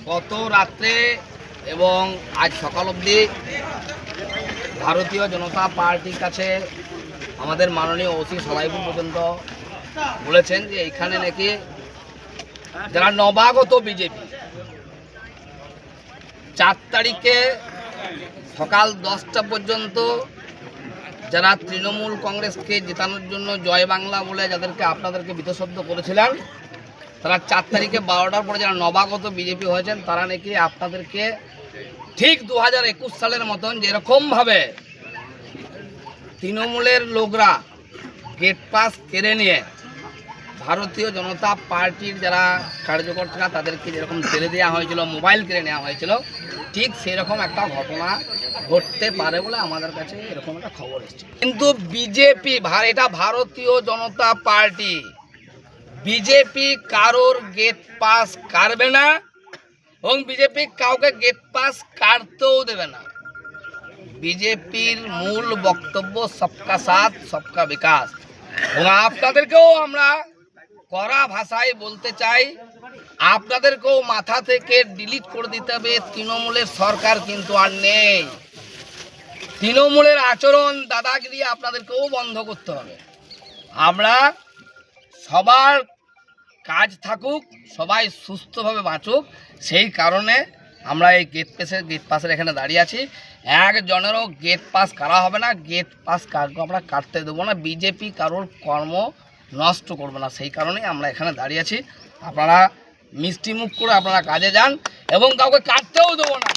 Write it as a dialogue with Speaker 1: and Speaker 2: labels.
Speaker 1: গত রাত্রে এবং আজ সকাল অবধি ভারতীয় জনতা পার্টির কাছে আমাদের মাননীয় ওসি সলাইপুর পর্যন্ত বলেছেন যে এইখানে নাকি যারা নবাগত বিজেপি 4 তারিখে সকাল 10টা পর্যন্ত যারা তৃণমূল কংগ্রেসকে জেতানোর জন্য জয় বাংলা বলে যাদেরকে আপনাদেরকে বিতশব্দ করেছিলেন, তারা 4 তারিখে 12টার পরে যারা নবাগত বিজেপি হয়েছেন তারা নাকি আপনাদেরকে ঠিক 2021 সালের মতন যেরকমভাবে তৃণমূলের লোকরা গেট পাস কেড়ে নিয়ে ভারতীয় জনতা পার্টির যারা কার্যকর্তারা তাদেরকে যেরকম ছেড়ে দেওয়া হয়েছিল, মোবাইল কেড়ে নেওয়া হয়েছিল, ঠিক সেরকম একটা ঘটনা ঘটতে পারে বলে আমাদের কাছে এরকম একটা খবর এসেছে। কিন্তু বিজেপি, এটা ভারতীয় জনতা পার্টি, বিজেপি কারোর গেট পাস কাটবে না এবং বিজেপি কাউকে গেট পাস কাটতেও দেবে না। বিজেপির মূল বক্তব্য সবকা সাথ সবকা বিকাশ। এবং আপনাদেরকেও আমরা কড়া ভাষায় বলতে চাই, আপনাদেরকেও মাথা থেকে ডিলিট করে দিতে হবে। তৃণমূলের সরকার কিন্তু আর নেই। তৃণমূলের আচরণ, দাদাগিরি আপনাদেরকেও বন্ধ করতে হবে। আমরা সবার কাজ থাকুক, সবাই সুস্থভাবে বাঁচুক, সেই কারণে আমরা এই গেট পাসের এখানে দাঁড়িয়ে আছি। একজনেরও গেট পাস কাটা হবে না, গেট পাস আমরা কাটতে দেবো না। বিজেপি কারোর কর্ম নষ্ট করবে না, সেই কারণেই আমরা এখানে দাঁড়িয়ে আছি। আপনারা মিষ্টি মুখ করে আপনারা কাজে যান এবং কাউকে কাটতেও দেবো না।